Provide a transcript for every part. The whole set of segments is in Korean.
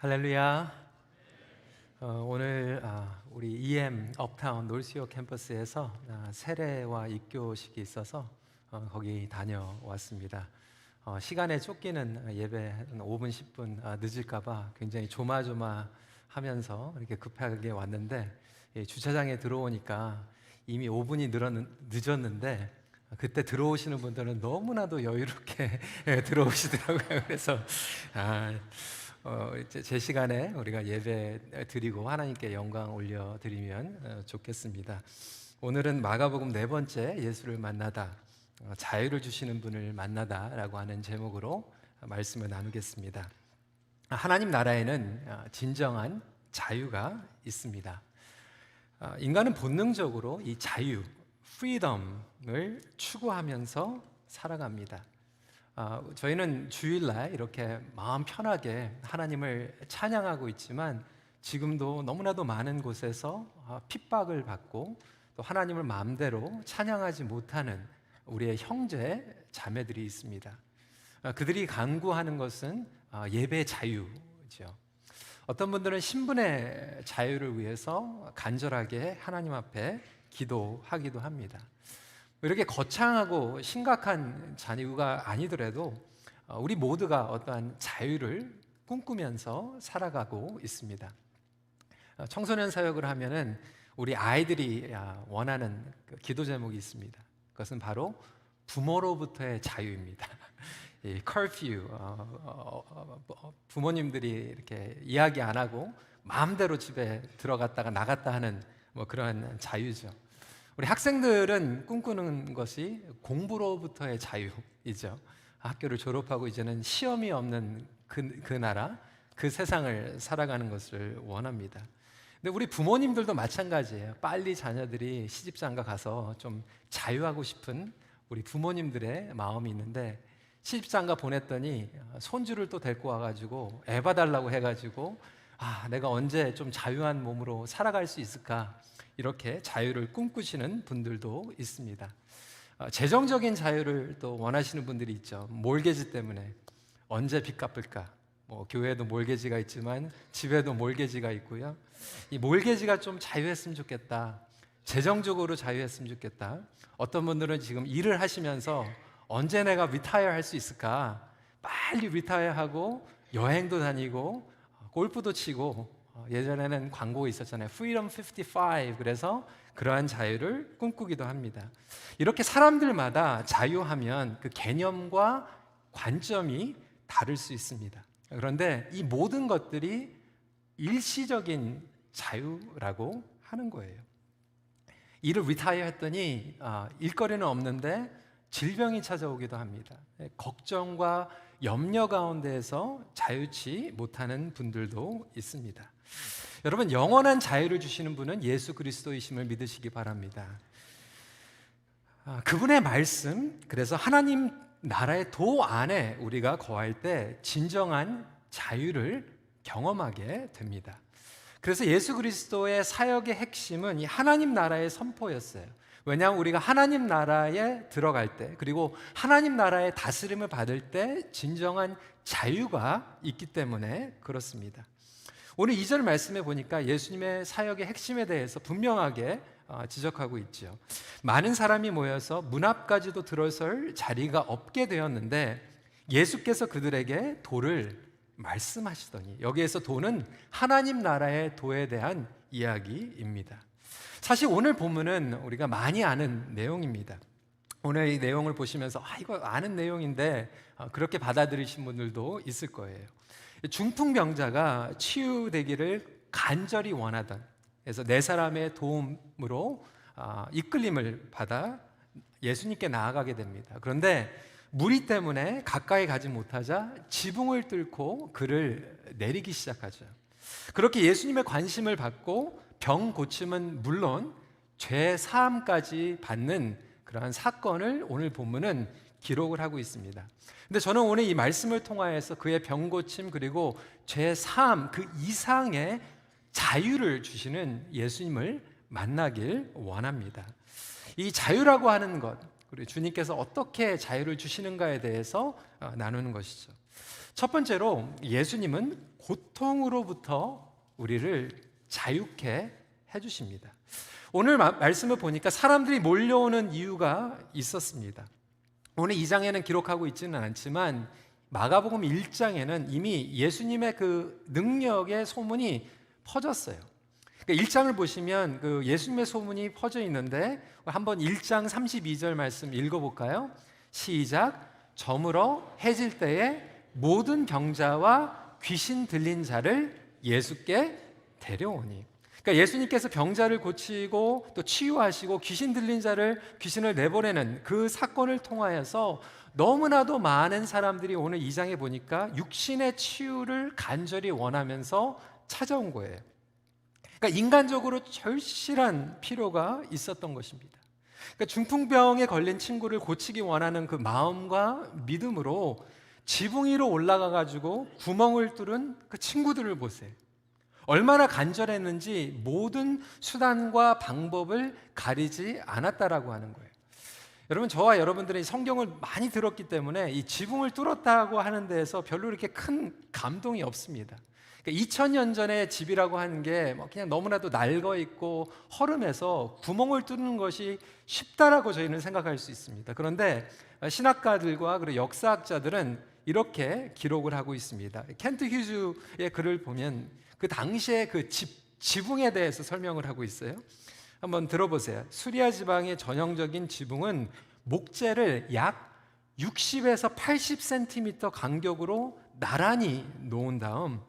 할렐루야. 오늘 우리 EM 업타운 놀스요 캠퍼스에서 세례와 입교식이 있어서 거기 다녀왔습니다. 시간에 쫓기는 예배 한 5분 10분 늦을까봐 굉장히 조마조마하면서 이렇게 급하게 왔는데 주차장에 들어오니까 이미 5분이 늦었는데 그때 들어오시는 분들은 너무나도 여유롭게 들어오시더라고요. 그래서 이제 제 시간에 우리가 예배 드리고 하나님께 영광 올려드리면 좋겠습니다. 오늘은 마가복음 네 번째 예수를 만나다, 자유를 주시는 분을 만나다라고 하는 제목으로 말씀을 나누겠습니다. 하나님 나라에는 진정한 자유가 있습니다. 인간은 본능적으로 이 자유, freedom을 추구하면서 살아갑니다. 저희는 주일날 이렇게 마음 편하게 하나님을 찬양하고 있지만 지금도 너무나도 많은 곳에서 핍박을 받고 또 하나님을 마음대로 찬양하지 못하는 우리의 형제 자매들이 있습니다. 그들이 간구하는 것은 예배 자유죠. 어떤 분들은 신분의 자유를 위해서 간절하게 하나님 앞에 기도하기도 합니다. 이렇게 거창하고 심각한 자유가 아니더라도 우리 모두가 어떠한 자유를 꿈꾸면서 살아가고 있습니다. 청소년 사역을 하면은 우리 아이들이 원하는 기도 제목이 있습니다. 그것은 바로 부모로부터의 자유입니다. 이 커퓨, 부모님들이 이렇게 이야기 안 하고 마음대로 집에 들어갔다가 나갔다 하는 그러한 자유죠. 우리 학생들은 꿈꾸는 것이 공부로부터의 자유이죠. 학교를 졸업하고 이제는 시험이 없는 그 나라, 그 세상을 살아가는 것을 원합니다. 근데 우리 부모님들도 마찬가지예요. 빨리 자녀들이 시집장가 가서 좀 자유하고 싶은 우리 부모님들의 마음이 있는데 시집장가 보냈더니 손주를 또 데리고 와가지고 애 봐달라고 해가지고 내가 언제 좀 자유한 몸으로 살아갈 수 있을까, 이렇게 자유를 꿈꾸시는 분들도 있습니다. 재정적인 자유를 또 원하시는 분들이 있죠. 몰개지 때문에 언제 빚 갚을까. 교회에도 몰개지가 있지만 집에도 몰개지가 있고요. 이 몰개지가 좀 자유했으면 좋겠다, 재정적으로 자유했으면 좋겠다. 어떤 분들은 지금 일을 하시면서 언제 내가 리타이어 할 수 있을까, 빨리 리타이어하고 여행도 다니고 골프도 치고, 예전에는 광고 있었잖아요. Freedom 55. 그래서 그러한 자유를 꿈꾸기도 합니다. 이렇게 사람들마다 자유하면 그 개념과 관점이 다를 수 있습니다. 그런데 이 모든 것들이 일시적인 자유라고 하는 거예요. 일을 리타이어 했더니 일거리는 없는데 질병이 찾아오기도 합니다. 걱정과 염려 가운데에서 자유치 못하는 분들도 있습니다. 여러분, 영원한 자유를 주시는 분은 예수 그리스도이심을 믿으시기 바랍니다. 그분의 말씀, 그래서 하나님 나라의 도 안에 우리가 거할 때 진정한 자유를 경험하게 됩니다. 그래서 예수 그리스도의 사역의 핵심은 이 하나님 나라의 선포였어요. 왜냐하면 우리가 하나님 나라에 들어갈 때, 그리고 하나님 나라의 다스림을 받을 때 진정한 자유가 있기 때문에 그렇습니다. 오늘 2절 말씀에 보니까 예수님의 사역의 핵심에 대해서 분명하게 지적하고 있죠. 많은 사람이 모여서 문 앞까지도 들어설 자리가 없게 되었는데 예수께서 그들에게 도를 말씀하시더니, 여기에서 도는 하나님 나라의 도에 대한 이야기입니다. 사실 오늘 본문은 우리가 많이 아는 내용입니다. 오늘 이 내용을 보시면서 이거 아는 내용인데 그렇게 받아들이신 분들도 있을 거예요. 중풍병자가 치유되기를 간절히 원하던, 그래서 네 사람의 도움으로 이끌림을 받아 예수님께 나아가게 됩니다. 그런데 무리 때문에 가까이 가지 못하자 지붕을 뚫고 그를 내리기 시작하죠. 그렇게 예수님의 관심을 받고 병 고침은 물론 죄 사함까지 받는 그러한 사건을 오늘 본문은 기록을 하고 있습니다. 근데 저는 오늘 이 말씀을 통하여서 그의 병 고침 그리고 죄 사함 그 이상의 자유를 주시는 예수님을 만나길 원합니다. 이 자유라고 하는 것, 그리고 주님께서 어떻게 자유를 주시는가에 대해서 나누는 것이죠. 첫 번째로 예수님은 고통으로부터 우리를 자유케 해주십니다. 오늘 말씀을 보니까 사람들이 몰려오는 이유가 있었습니다. 오늘 2장에는 기록하고 있지는 않지만 마가복음 1장에는 이미 예수님의 그 능력의 소문이 퍼졌어요. 그러니까 1장을 보시면 그 예수님의 소문이 퍼져 있는데 한번 1장 32절 말씀 읽어볼까요? 시작. 저물어 해질 때에 모든 병자와 귀신 들린 자를 예수께 데려오니. 그러니까 예수님께서 병자를 고치고 또 치유하시고 귀신 들린 자를 귀신을 내보내는 그 사건을 통하여서 너무나도 많은 사람들이 오늘 2장에 보니까 육신의 치유를 간절히 원하면서 찾아온 거예요. 그러니까 인간적으로 절실한 필요가 있었던 것입니다. 그러니까 중풍병에 걸린 친구를 고치기 원하는 그 마음과 믿음으로 지붕 위로 올라가 가지고 구멍을 뚫은 그 친구들을 보세요. 얼마나 간절했는지 모든 수단과 방법을 가리지 않았다라고 하는 거예요. 여러분, 저와 여러분들이 성경을 많이 들었기 때문에 이 지붕을 뚫었다고 하는 데에서 별로 이렇게 큰 감동이 없습니다. 그러니까 2000년 전의 집이라고 하는 게 그냥 너무나도 낡아 있고 허름해서 구멍을 뚫는 것이 쉽다라고 저희는 생각할 수 있습니다. 그런데 신학가들과 그리고 역사학자들은 이렇게 기록을 하고 있습니다. 켄트 휴즈의 글을 보면 그 당시에 그 지붕에 대해서 설명을 하고 있어요. 한번 들어보세요. 수리아 지방의 전형적인 지붕은 목재를 약 60에서 80cm 간격으로 나란히 놓은 다음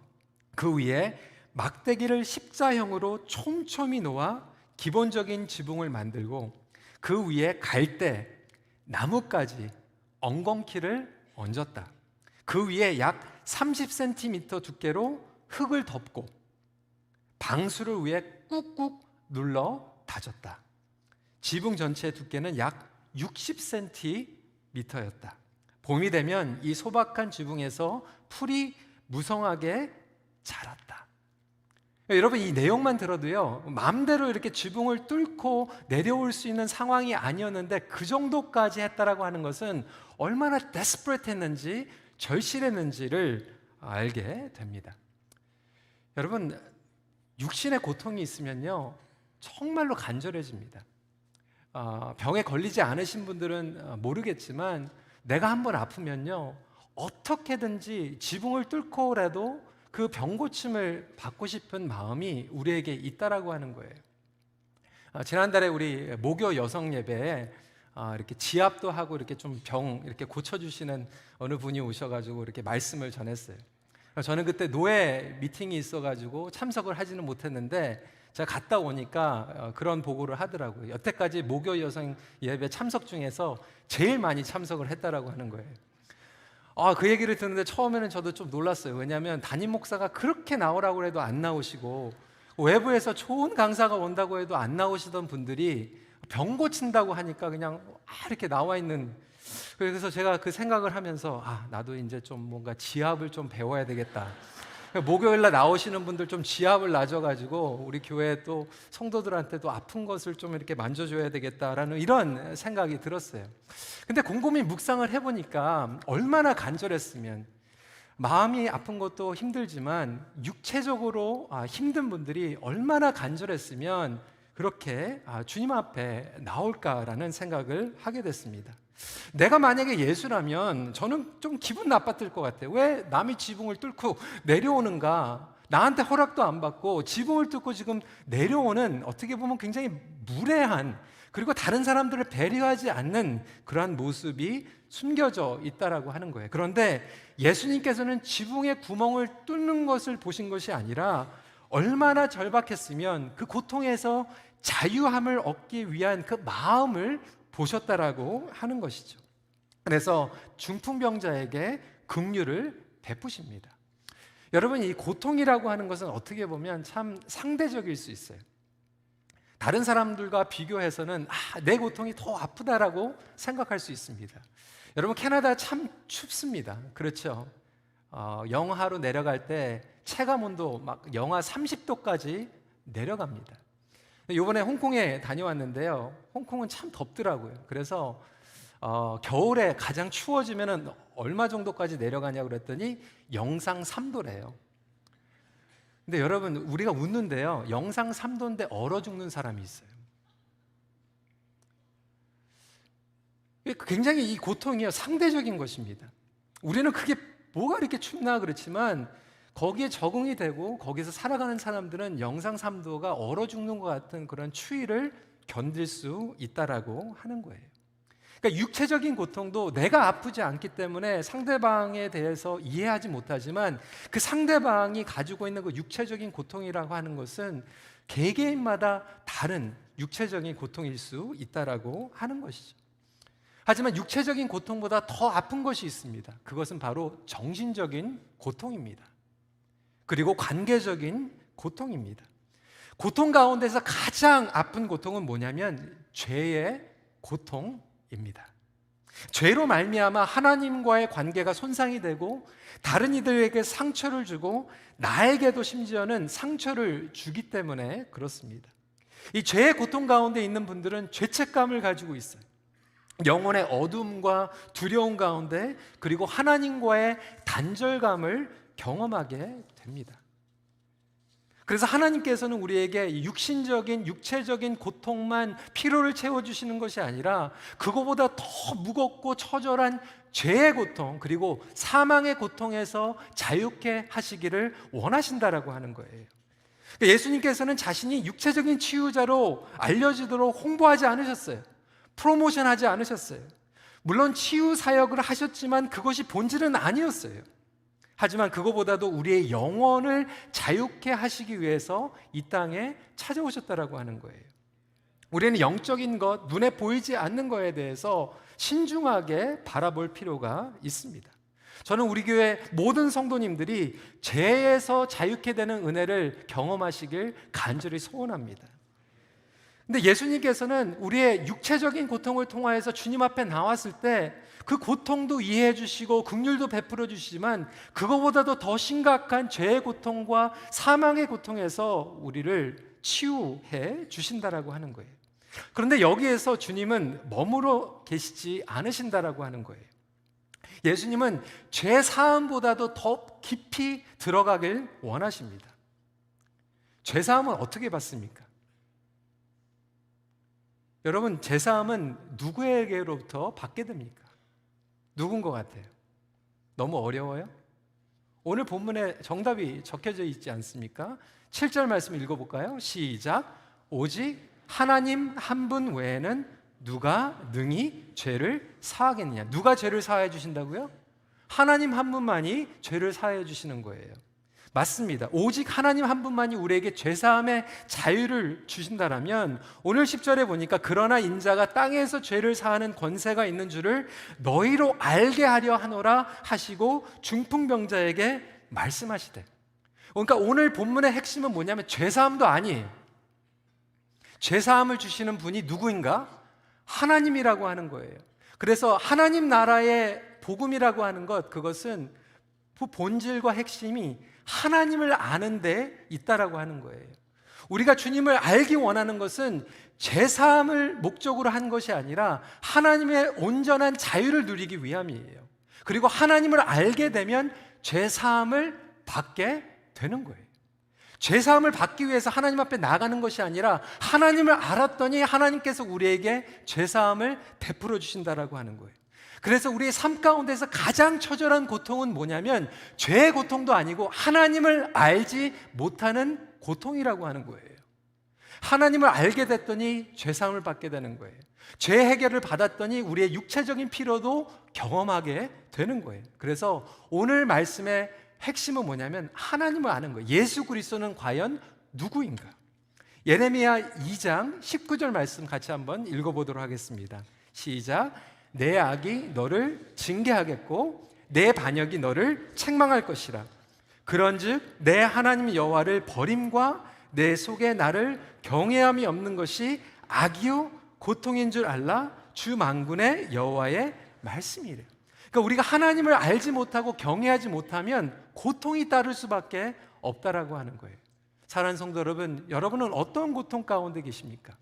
그 위에 막대기를 십자형으로 촘촘히 놓아 기본적인 지붕을 만들고 그 위에 갈대, 나뭇가지, 엉겅퀴를 얹었다. 그 위에 약 30cm 두께로 흙을 덮고 방수를 위에 꾹꾹 눌러 다졌다. 지붕 전체의 두께는 약 60cm였다. 봄이 되면 이 소박한 지붕에서 풀이 무성하게 자랐다. 여러분, 이 내용만 들어도요, 마음대로 이렇게 지붕을 뚫고 내려올 수 있는 상황이 아니었는데 그 정도까지 했다라고 하는 것은 얼마나 데스퍼레트했는지, 절실했는지를 알게 됩니다. 여러분, 육신의 고통이 있으면요 정말로 간절해집니다. 병에 걸리지 않으신 분들은 모르겠지만 내가 한번 아프면요 어떻게든지 지붕을 뚫고라도 그 병 고침을 받고 싶은 마음이 우리에게 있다라고 하는 거예요. 지난달에 우리 모교 여성 예배에 이렇게 지압도 하고 이렇게 좀 병 이렇게 고쳐주시는 어느 분이 오셔가지고 이렇게 말씀을 전했어요. 저는 그때 노예 미팅이 있어가지고 참석을 하지는 못했는데 제가 갔다 오니까 그런 보고를 하더라고요. 여태까지 모교 여성 예배 참석 중에서 제일 많이 참석을 했다라고 하는 거예요. 그 얘기를 듣는데 처음에는 저도 좀 놀랐어요. 왜냐하면 담임 목사가 그렇게 나오라고 해도 안 나오시고 외부에서 좋은 강사가 온다고 해도 안 나오시던 분들이 병 고친다고 하니까 그냥 이렇게 나와 있는. 그래서 제가 그 생각을 하면서 나도 이제 좀 뭔가 지압을 좀 배워야 되겠다. 목요일날 나오시는 분들 좀 지압을 놔줘가지고 우리 교회 또 성도들한테도 아픈 것을 좀 이렇게 만져줘야 되겠다라는 이런 생각이 들었어요. 근데 곰곰이 묵상을 해보니까 얼마나 간절했으면, 마음이 아픈 것도 힘들지만 육체적으로 힘든 분들이 얼마나 간절했으면 그렇게 주님 앞에 나올까라는 생각을 하게 됐습니다. 내가 만약에 예수라면 저는 좀 기분 나빴을 것 같아요. 왜 남이 지붕을 뚫고 내려오는가? 나한테 허락도 안 받고 지붕을 뚫고 지금 내려오는, 어떻게 보면 굉장히 무례한, 그리고 다른 사람들을 배려하지 않는 그러한 모습이 숨겨져 있다라고 하는 거예요. 그런데 예수님께서는 지붕의 구멍을 뚫는 것을 보신 것이 아니라 얼마나 절박했으면 그 고통에서 자유함을 얻기 위한 그 마음을 보셨다라고 하는 것이죠. 그래서 중풍병자에게 긍휼을 베푸십니다. 여러분, 이 고통이라고 하는 것은 어떻게 보면 참 상대적일 수 있어요. 다른 사람들과 비교해서는 내 고통이 더 아프다라고 생각할 수 있습니다. 여러분, 캐나다 참 춥습니다. 그렇죠? 영하로 내려갈 때 체감 온도 막 영하 30도까지 내려갑니다. 이번에 홍콩에 다녀왔는데요, 홍콩은 참 덥더라고요. 그래서 겨울에 가장 추워지면 얼마 정도까지 내려가냐고 그랬더니 영상 3도래요. 근데 여러분, 우리가 웃는데요, 영상 3도인데 얼어 죽는 사람이 있어요. 굉장히 이 고통이요, 상대적인 것입니다. 우리는 그게 뭐가 이렇게 춥나 그렇지만 거기에 적응이 되고 거기서 살아가는 사람들은 영상 3도가 얼어 죽는 것 같은 그런 추위를 견딜 수 있다라고 하는 거예요. 그러니까 육체적인 고통도 내가 아프지 않기 때문에 상대방에 대해서 이해하지 못하지만 그 상대방이 가지고 있는 그 육체적인 고통이라고 하는 것은 개개인마다 다른 육체적인 고통일 수 있다라고 하는 것이죠. 하지만 육체적인 고통보다 더 아픈 것이 있습니다. 그것은 바로 정신적인 고통입니다. 그리고 관계적인 고통입니다. 고통 가운데서 가장 아픈 고통은 뭐냐면 죄의 고통입니다. 죄로 말미암아 하나님과의 관계가 손상이 되고 다른 이들에게 상처를 주고 나에게도 심지어는 상처를 주기 때문에 그렇습니다. 이 죄의 고통 가운데 있는 분들은 죄책감을 가지고 있어요. 영혼의 어둠과 두려움 가운데 그리고 하나님과의 단절감을 경험하게 됩니다. 그래서 하나님께서는 우리에게 육신적인, 육체적인 고통만 피로를 채워주시는 것이 아니라 그거보다 더 무겁고 처절한 죄의 고통 그리고 사망의 고통에서 자유케 하시기를 원하신다라고 하는 거예요. 예수님께서는 자신이 육체적인 치유자로 알려지도록 홍보하지 않으셨어요. 프로모션하지 않으셨어요. 물론 치유 사역을 하셨지만 그것이 본질은 아니었어요. 하지만 그거보다도 우리의 영혼을 자유케 하시기 위해서 이 땅에 찾아오셨다라고 하는 거예요. 우리는 영적인 것, 눈에 보이지 않는 것에 대해서 신중하게 바라볼 필요가 있습니다. 저는 우리 교회 모든 성도님들이 죄에서 자유케 되는 은혜를 경험하시길 간절히 소원합니다. 근데 예수님께서는 우리의 육체적인 고통을 통하여서 주님 앞에 나왔을 때 그 고통도 이해해 주시고 긍휼도 베풀어 주시지만 그거보다도 더 심각한 죄의 고통과 사망의 고통에서 우리를 치유해 주신다라고 하는 거예요. 그런데 여기에서 주님은 머무러 계시지 않으신다라고 하는 거예요. 예수님은 죄 사함보다도 더 깊이 들어가길 원하십니다. 죄 사함은 어떻게 받습니까? 여러분, 제사함은 누구에게로부터 받게 됩니까? 누군 것 같아요? 너무 어려워요? 오늘 본문에 정답이 적혀져 있지 않습니까? 7절 말씀 읽어볼까요? 시작. 오직 하나님 한 분 외에는 누가 능히 죄를 사하겠느냐? 누가 죄를 사해 주신다고요? 하나님 한 분만이 죄를 사해 주시는 거예요. 맞습니다. 오직 하나님 한 분만이 우리에게 죄사함의 자유를 주신다라면 오늘 10절에 보니까 그러나 인자가 땅에서 죄를 사하는 권세가 있는 줄을 너희로 알게 하려 하노라 하시고 중풍병자에게 말씀하시되. 그러니까 오늘 본문의 핵심은 뭐냐면 죄사함도 아니에요. 죄사함을 주시는 분이 누구인가? 하나님이라고 하는 거예요. 그래서 하나님 나라의 복음이라고 하는 것, 그것은 그 본질과 핵심이 하나님을 아는 데 있다라고 하는 거예요. 우리가 주님을 알기 원하는 것은 죄사함을 목적으로 한 것이 아니라 하나님의 온전한 자유를 누리기 위함이에요. 그리고 하나님을 알게 되면 죄사함을 받게 되는 거예요. 죄사함을 받기 위해서 하나님 앞에 나가는 것이 아니라 하나님을 알았더니 하나님께서 우리에게 죄사함을 베풀어 주신다라고 하는 거예요. 그래서 우리의 삶 가운데서 가장 처절한 고통은 뭐냐면 죄의 고통도 아니고 하나님을 알지 못하는 고통이라고 하는 거예요. 하나님을 알게 됐더니 죄사함을 받게 되는 거예요. 죄 해결을 받았더니 우리의 육체적인 피로도 경험하게 되는 거예요. 그래서 오늘 말씀의 핵심은 뭐냐면 하나님을 아는 거예요. 예수 그리스도는 과연 누구인가? 예레미야 2장 19절 말씀 같이 한번 읽어보도록 하겠습니다. 시작. 내 악이 너를 징계하겠고 내 반역이 너를 책망할 것이라. 그런즉 내 하나님 여호와를 버림과 내 속에 나를 경외함이 없는 것이 악이요 고통인 줄 알라. 주 만군의 여호와의 말씀이래요. 그러니까 우리가 하나님을 알지 못하고 경외하지 못하면 고통이 따를 수밖에 없다라고 하는 거예요. 사랑하는 성도 여러분, 여러분은 어떤 고통 가운데 계십니까?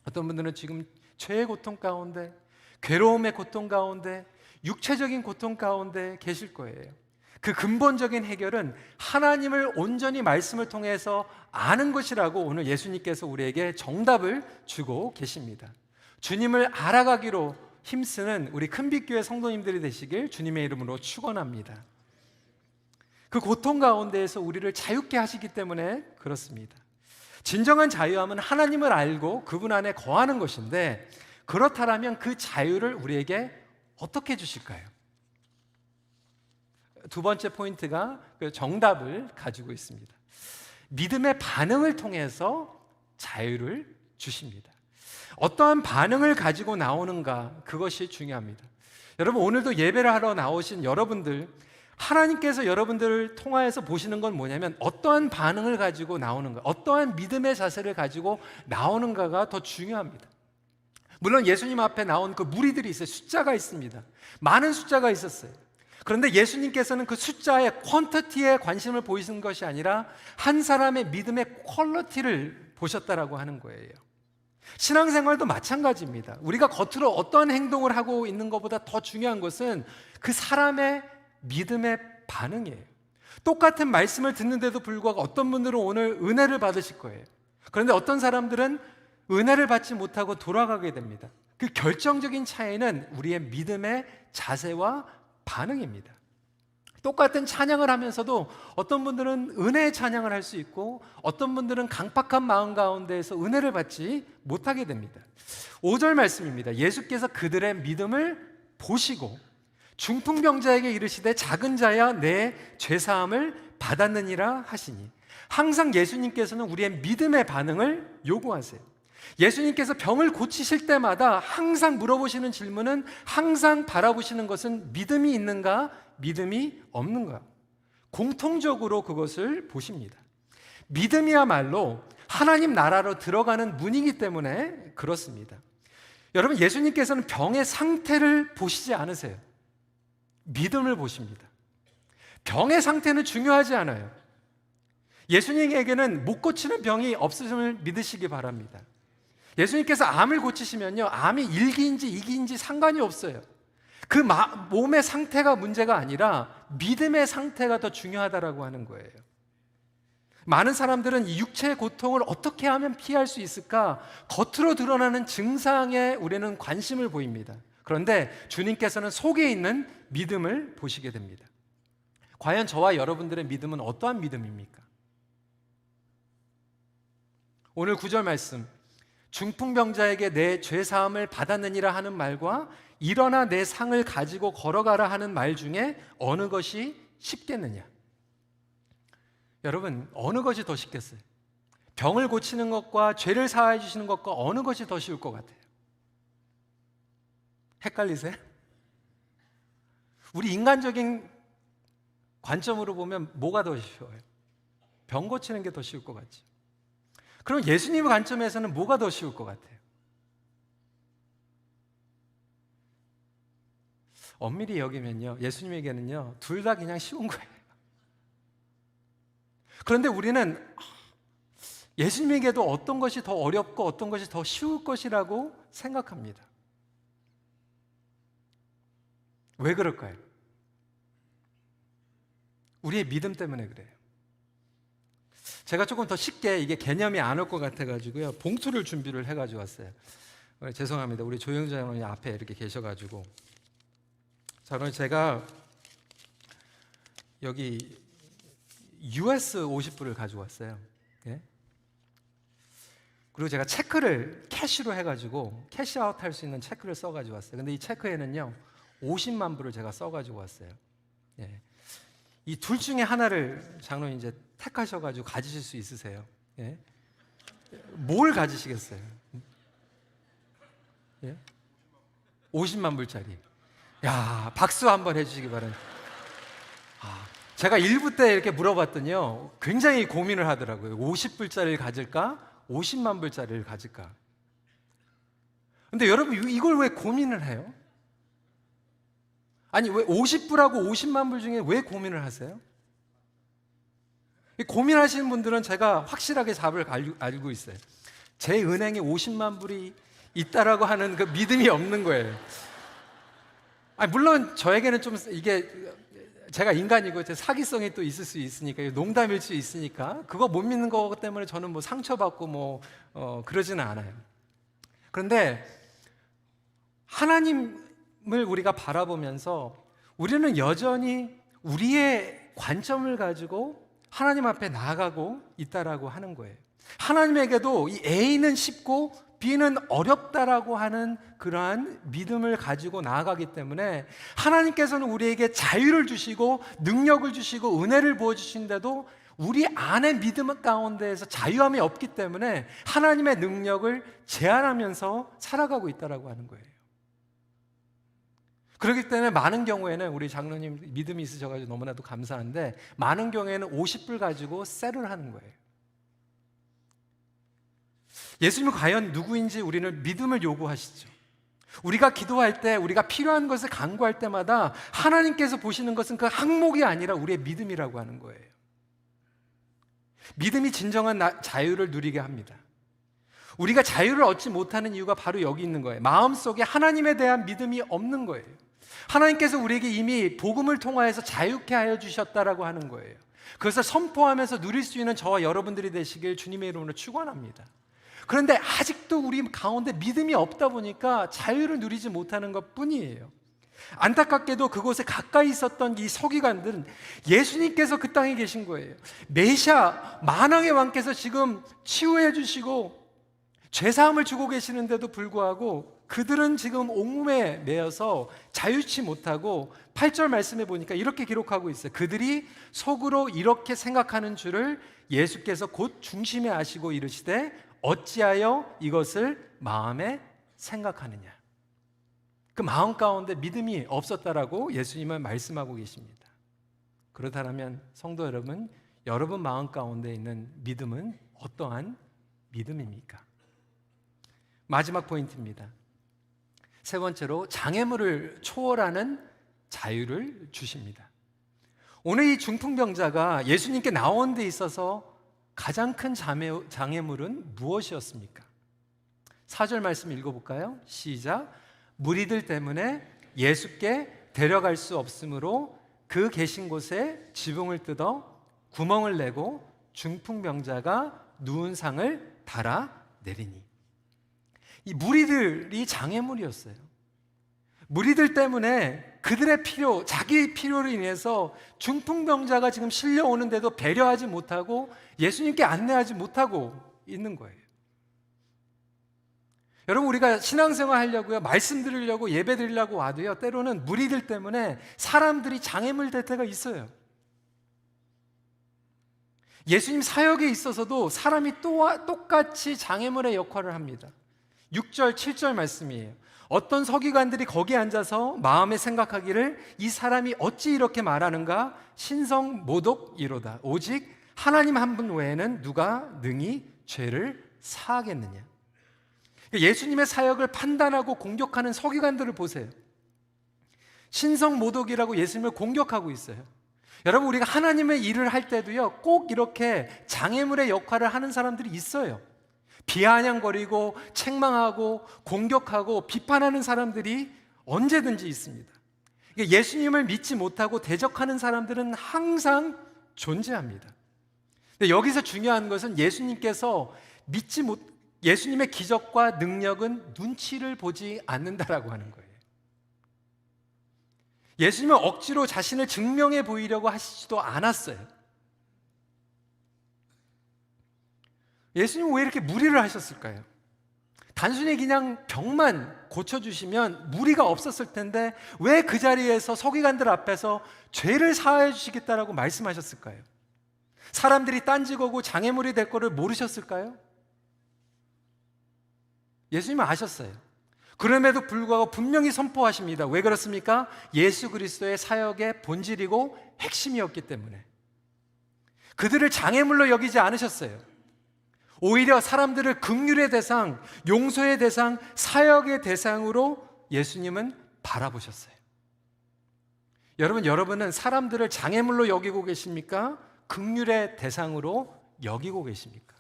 어떤 분들은 지금 죄의 고통 가운데, 괴로움의 고통 가운데, 육체적인 고통 가운데 계실 거예요. 그 근본적인 해결은 하나님을 온전히 말씀을 통해서 아는 것이라고 오늘 예수님께서 우리에게 정답을 주고 계십니다. 주님을 알아가기로 힘쓰는 우리 큰빛교회 성도님들이 되시길 주님의 이름으로 축원합니다. 그 고통 가운데에서 우리를 자유케 하시기 때문에 그렇습니다. 진정한 자유함은 하나님을 알고 그분 안에 거하는 것인데, 그렇다면 그 자유를 우리에게 어떻게 주실까요? 두 번째 포인트가 그 정답을 가지고 있습니다. 믿음의 반응을 통해서 자유를 주십니다. 어떠한 반응을 가지고 나오는가, 그것이 중요합니다. 여러분, 오늘도 예배를 하러 나오신 여러분들, 하나님께서 여러분들을 통하여서 보시는 건 뭐냐면 어떠한 반응을 가지고 나오는가, 어떠한 믿음의 자세를 가지고 나오는가가 더 중요합니다. 물론 예수님 앞에 나온 그 무리들이 있어요. 숫자가 있습니다. 많은 숫자가 있었어요. 그런데 예수님께서는 그 숫자의 퀀터티에 관심을 보이시는 것이 아니라 한 사람의 믿음의 퀄리티를 보셨다라고 하는 거예요. 신앙생활도 마찬가지입니다. 우리가 겉으로 어떠한 행동을 하고 있는 것보다 더 중요한 것은 그 사람의 믿음의 반응이에요. 똑같은 말씀을 듣는데도 불구하고 어떤 분들은 오늘 은혜를 받으실 거예요. 그런데 어떤 사람들은 은혜를 받지 못하고 돌아가게 됩니다. 그 결정적인 차이는 우리의 믿음의 자세와 반응입니다. 똑같은 찬양을 하면서도 어떤 분들은 은혜의 찬양을 할 수 있고 어떤 분들은 강팍한 마음 가운데에서 은혜를 받지 못하게 됩니다. 5절 말씀입니다. 예수께서 그들의 믿음을 보시고 중풍병자에게 이르시되 작은 자야 내 죄사함을 받았느니라 하시니, 항상 예수님께서는 우리의 믿음의 반응을 요구하세요. 예수님께서 병을 고치실 때마다 항상 물어보시는 질문은, 항상 바라보시는 것은 믿음이 있는가, 믿음이 없는가. 공통적으로 그것을 보십니다. 믿음이야말로 하나님 나라로 들어가는 문이기 때문에 그렇습니다. 여러분, 예수님께서는 병의 상태를 보시지 않으세요. 믿음을 보십니다. 병의 상태는 중요하지 않아요. 예수님에게는 못 고치는 병이 없으심을 믿으시기 바랍니다. 예수님께서 암을 고치시면요, 암이 1기인지 2기인지 상관이 없어요. 그 몸의 상태가 문제가 아니라 믿음의 상태가 더 중요하다라고 하는 거예요. 많은 사람들은 이 육체의 고통을 어떻게 하면 피할 수 있을까, 겉으로 드러나는 증상에 우리는 관심을 보입니다. 그런데 주님께서는 속에 있는 믿음을 보시게 됩니다. 과연 저와 여러분들의 믿음은 어떠한 믿음입니까? 오늘 9절 말씀, 중풍병자에게 내 죄사함을 받았느니라 하는 말과 일어나 내 상을 가지고 걸어가라 하는 말 중에 어느 것이 쉽겠느냐? 여러분, 어느 것이 더 쉽겠어요? 병을 고치는 것과 죄를 사하여 주시는 것과 어느 것이 더 쉬울 것 같아요? 헷갈리세요? 우리 인간적인 관점으로 보면 뭐가 더 쉬워요? 병 고치는 게 더 쉬울 것 같죠? 그럼 예수님의 관점에서는 뭐가 더 쉬울 것 같아요? 엄밀히 여기면요, 예수님에게는요, 둘 다 그냥 쉬운 거예요. 그런데 우리는 예수님에게도 어떤 것이 더 어렵고 어떤 것이 더 쉬울 것이라고 생각합니다. 왜 그럴까요? 우리의 믿음 때문에 그래요. 제가 조금 더 쉽게, 이게 개념이 안 올 것 같아가지고요, 봉투를 준비를 해가지고 왔어요. 죄송합니다. 우리 조영자 장로님 앞에 이렇게 계셔가지고. 자, 그럼 제가 여기 US 50불을 가지고 왔어요. 예? 그리고 제가 체크를 캐시로 해가지고 캐시아웃 할 수 있는 체크를 써가지고 왔어요. 근데 이 체크에는요 50만 불을 제가 써가지고 왔어요. 예. 이 둘 중에 하나를 장로님 이제 택하셔가지고 가지실 수 있으세요? 예? 뭘 가지시겠어요? 예? 50만 불짜리. 야, 박수 한번 해주시기 바랍니다. 제가 1부 때 이렇게 물어봤더니요, 굉장히 고민을 하더라고요. 50불짜리를 가질까? 50만 불짜리를 가질까? 근데 여러분, 이걸 왜 고민을 해요? 아니, 왜 50불하고 50만 불 중에 왜 고민을 하세요? 고민하시는 분들은 제가 확실하게 답을 알고 있어요. 제 은행에 50만 불이 있다라고 하는 그 믿음이 없는 거예요. 물론 저에게는 좀 이게 제가 인간이고 제 사기성이 또 있을 수 있으니까 농담일 수 있으니까 그거 못 믿는 거 때문에 저는 뭐 상처받고 그러지는 않아요. 그런데 하나님을 우리가 바라보면서 우리는 여전히 우리의 관점을 가지고 하나님 앞에 나아가고 있다라고 하는 거예요. 하나님에게도 이 A는 쉽고 B는 어렵다라고 하는 그러한 믿음을 가지고 나아가기 때문에 하나님께서는 우리에게 자유를 주시고 능력을 주시고 은혜를 부어주신데도 우리 안의 믿음 가운데에서 자유함이 없기 때문에 하나님의 능력을 제한하면서 살아가고 있다라고 하는 거예요. 그렇기 때문에 많은 경우에는 우리 장로님 믿음이 있으셔가지고 너무나도 감사한데 많은 경우에는 50불 가지고 셀을 하는 거예요. 예수님은 과연 누구인지 우리는 믿음을 요구하시죠. 우리가 기도할 때 우리가 필요한 것을 간구할 때마다 하나님께서 보시는 것은 그 항목이 아니라 우리의 믿음이라고 하는 거예요. 믿음이 진정한 자유를 누리게 합니다. 우리가 자유를 얻지 못하는 이유가 바로 여기 있는 거예요. 마음속에 하나님에 대한 믿음이 없는 거예요. 하나님께서 우리에게 이미 복음을 통하여서 자유케 하여 주셨다라고 하는 거예요. 그것을 선포하면서 누릴 수 있는 저와 여러분들이 되시길 주님의 이름으로 축원합니다. 그런데 아직도 우리 가운데 믿음이 없다 보니까 자유를 누리지 못하는 것 뿐이에요. 안타깝게도 그곳에 가까이 있었던 이 서기관들은 예수님께서 그 땅에 계신 거예요. 메시아 만왕의 왕께서 지금 치유해 주시고 죄사함을 주고 계시는데도 불구하고 그들은 지금 옥문에 매여서 자유치 못하고 8절 말씀해 보니까 이렇게 기록하고 있어요. 그들이 속으로 이렇게 생각하는 줄을 예수께서 곧 중심에 아시고 이르시되 어찌하여 이것을 마음에 생각하느냐. 그 마음 가운데 믿음이 없었다라고 예수님은 말씀하고 계십니다. 그렇다면 성도 여러분, 여러분 마음 가운데 있는 믿음은 어떠한 믿음입니까? 마지막 포인트입니다. 세 번째로 장애물을 초월하는 자유를 주십니다. 오늘 이 중풍병자가 예수님께 나온 데 있어서 가장 큰 장애물은 무엇이었습니까? 4절 말씀 읽어볼까요? 시작. 무리들 때문에 예수께 데려갈 수 없으므로 그 계신 곳에 지붕을 뜯어 구멍을 내고 중풍병자가 누운 상을 달아 내리니. 이 무리들이 장애물이었어요. 무리들 때문에 그들의 필요, 자기 필요로 인해서 중풍병자가 지금 실려오는데도 배려하지 못하고 예수님께 안내하지 못하고 있는 거예요. 여러분, 우리가 신앙생활 하려고요, 말씀 드리려고 예배 드리려고 와도요, 때로는 무리들 때문에 사람들이 장애물 될 때가 있어요. 예수님 사역에 있어서도 사람이 똑같이 장애물의 역할을 합니다. 6절, 7절 말씀이에요. 어떤 서기관들이 거기에 앉아서 마음에 생각하기를 이 사람이 어찌 이렇게 말하는가? 신성모독이로다. 오직 하나님 한 분 외에는 누가 능히 죄를 사하겠느냐. 예수님의 사역을 판단하고 공격하는 서기관들을 보세요. 신성모독이라고 예수님을 공격하고 있어요. 여러분, 우리가 하나님의 일을 할 때도요, 꼭 이렇게 장애물의 역할을 하는 사람들이 있어요. 비아냥거리고 책망하고 공격하고 비판하는 사람들이 언제든지 있습니다. 예수님을 믿지 못하고 대적하는 사람들은 항상 존재합니다. 근데 여기서 중요한 것은 예수님께서 예수님의 기적과 능력은 눈치를 보지 않는다라고 하는 거예요. 예수님은 억지로 자신을 증명해 보이려고 하시지도 않았어요. 예수님은 왜 이렇게 무리를 하셨을까요? 단순히 그냥 병만 고쳐주시면 무리가 없었을 텐데 왜 그 자리에서 서기관들 앞에서 죄를 사하여 주시겠다라고 말씀하셨을까요? 사람들이 딴지거고 장애물이 될 거를 모르셨을까요? 예수님은 아셨어요. 그럼에도 불구하고 분명히 선포하십니다. 왜 그렇습니까? 예수 그리스도의 사역의 본질이고 핵심이었기 때문에. 그들을 장애물로 여기지 않으셨어요. 오히려 사람들을 긍휼의 대상, 용서의 대상, 사역의 대상으로 예수님은 바라보셨어요. 여러분은 사람들을 장애물로 여기고 계십니까? 긍휼의 대상으로 여기고 계십니까?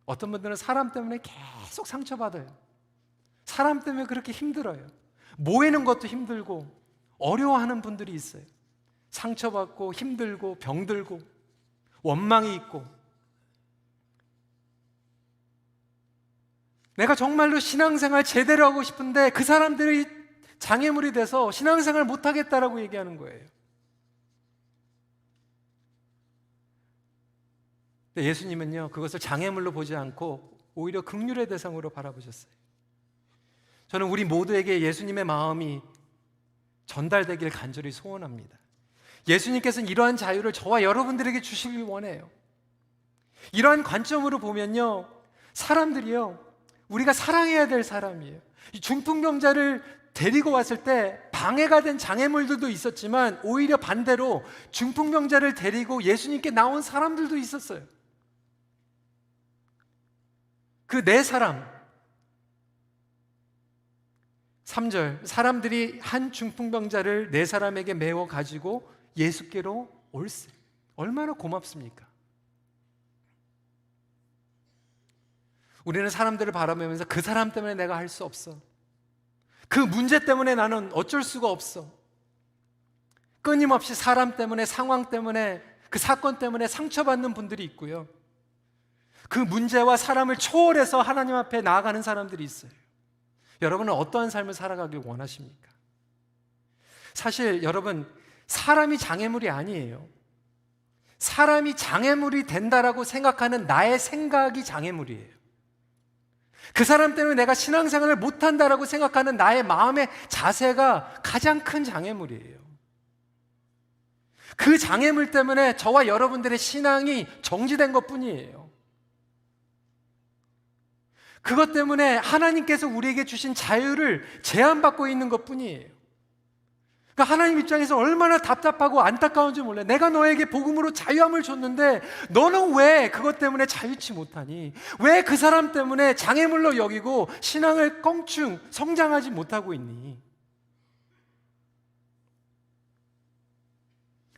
어떤 분들은 사람 때문에 계속 상처받아요. 사람 때문에 그렇게 힘들어요. 모이는 것도 힘들고 어려워하는 분들이 있어요. 상처받고 힘들고 병들고 원망이 있고, 내가 정말로 신앙생활 제대로 하고 싶은데 그 사람들이 장애물이 돼서 신앙생활 못하겠다라고 얘기하는 거예요. 근데 예수님은요, 그것을 장애물로 보지 않고 오히려 긍휼의 대상으로 바라보셨어요. 저는 우리 모두에게 예수님의 마음이 전달되길 간절히 소원합니다. 예수님께서는 이러한 자유를 저와 여러분들에게 주시길 원해요. 이러한 관점으로 보면요, 사람들이요, 우리가 사랑해야 될 사람이에요. 이 중풍병자를 데리고 왔을 때 방해가 된 장애물들도 있었지만 오히려 반대로 중풍병자를 데리고 예수님께 나온 사람들도 있었어요. 그 네 사람, 3절, 사람들이 한 중풍병자를 네 사람에게 메워 가지고 예수께로 올세. 얼마나 고맙습니까? 우리는 사람들을 바라보면서 그 사람 때문에 내가 할 수 없어, 그 문제 때문에 나는 어쩔 수가 없어, 끊임없이 사람 때문에, 상황 때문에, 그 사건 때문에 상처받는 분들이 있고요, 그 문제와 사람을 초월해서 하나님 앞에 나아가는 사람들이 있어요. 여러분은 어떠한 삶을 살아가길 원하십니까? 사실 여러분, 사람이 장애물이 아니에요. 사람이 장애물이 된다라고 생각하는 나의 생각이 장애물이에요. 그 사람 때문에 내가 신앙생활을 못한다라고 생각하는 나의 마음의 자세가 가장 큰 장애물이에요. 그 장애물 때문에 저와 여러분들의 신앙이 정지된 것뿐이에요. 그것 때문에 하나님께서 우리에게 주신 자유를 제한받고 있는 것뿐이에요. 그러니까 하나님 입장에서 얼마나 답답하고 안타까운지 몰라요. 내가 너에게 복음으로 자유함을 줬는데 너는 왜 그것 때문에 자유치 못하니? 왜 그 사람 때문에 장애물로 여기고 신앙을 껑충 성장하지 못하고 있니?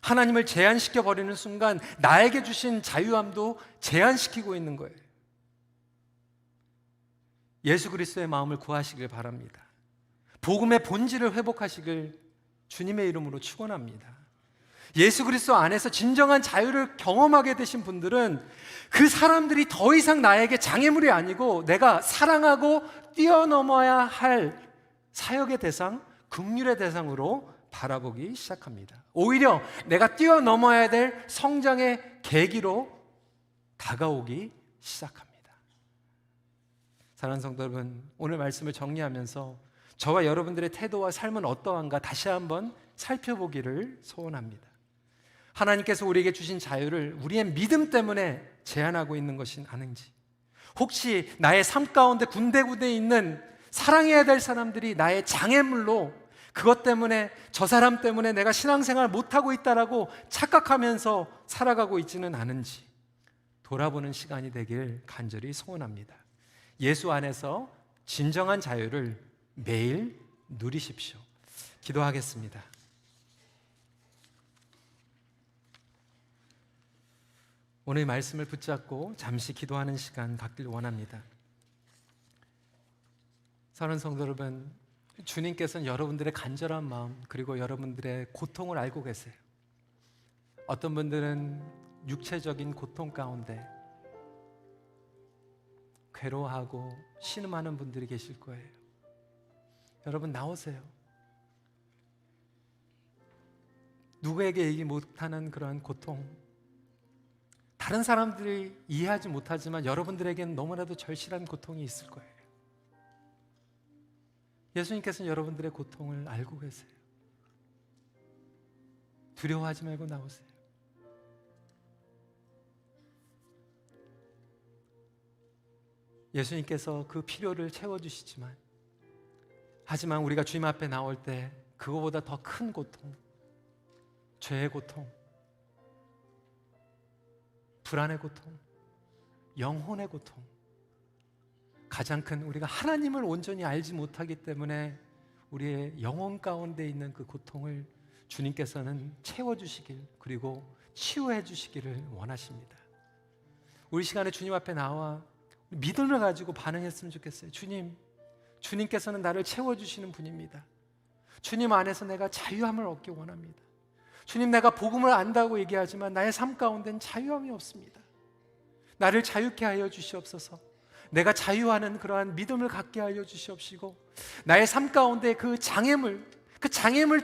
하나님을 제한시켜 버리는 순간 나에게 주신 자유함도 제한시키고 있는 거예요. 예수 그리스도의 마음을 구하시길 바랍니다. 복음의 본질을 회복하시길 주님의 이름으로 축원합니다. 예수 그리스도 안에서 진정한 자유를 경험하게 되신 분들은 그 사람들이 더 이상 나에게 장애물이 아니고 내가 사랑하고 뛰어넘어야 할 사역의 대상, 긍휼의 대상으로 바라보기 시작합니다. 오히려 내가 뛰어넘어야 될 성장의 계기로 다가오기 시작합니다. 사랑하는 성도 여러분, 오늘 말씀을 정리하면서 저와 여러분들의 태도와 삶은 어떠한가 다시 한번 살펴보기를 소원합니다. 하나님께서 우리에게 주신 자유를 우리의 믿음 때문에 제한하고 있는 것이 아닌지, 혹시 나의 삶 가운데 군데군데 있는 사랑해야 될 사람들이 나의 장애물로, 그것 때문에 저 사람 때문에 내가 신앙생활 못하고 있다라고 착각하면서 살아가고 있지는 않은지 돌아보는 시간이 되길 간절히 소원합니다. 예수 안에서 진정한 자유를 매일 누리십시오. 기도하겠습니다. 오늘 말씀을 붙잡고 잠시 기도하는 시간 갖길 원합니다. 사랑하는 성도 여러분, 주님께서는 여러분들의 간절한 마음 그리고 여러분들의 고통을 알고 계세요. 어떤 분들은 육체적인 고통 가운데 괴로워하고 신음하는 분들이 계실 거예요. 여러분, 나오세요. 누구에게 얘기 못하는 그런 고통, 다른 사람들이 이해하지 못하지만 여러분들에게는 너무나도 절실한 고통이 있을 거예요. 예수님께서는 여러분들의 고통을 알고 계세요. 두려워하지 말고 나오세요. 예수님께서 그 필요를 채워주시지만, 하지만 우리가 주님 앞에 나올 때 그거보다 더 큰 고통, 죄의 고통, 불안의 고통, 영혼의 고통, 가장 큰, 우리가 하나님을 온전히 알지 못하기 때문에 우리의 영혼 가운데 있는 그 고통을 주님께서는 채워주시길, 그리고 치유해 주시기를 원하십니다. 우리 시간에 주님 앞에 나와 믿음을 가지고 반응했으면 좋겠어요. 주님, 주님께서는 나를 채워주시는 분입니다. 주님 안에서 내가 자유함을 얻기 원합니다. 주님, 내가 복음을 안다고 얘기하지만 나의 삶 가운데는 자유함이 없습니다. 나를 자유케 하여 주시옵소서. 내가 자유하는 그러한 믿음을 갖게 하여 주시옵시고, 나의 삶 가운데 그 장애물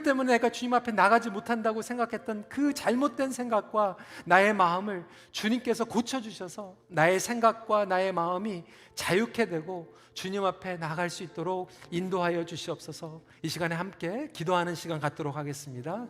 때문에 내가 주님 앞에 나가지 못한다고 생각했던 그 잘못된 생각과 나의 마음을 주님께서 고쳐주셔서 나의 생각과 나의 마음이 자유케 되고 주님 앞에 나갈 수 있도록 인도하여 주시옵소서. 이 시간에 함께 기도하는 시간 갖도록 하겠습니다.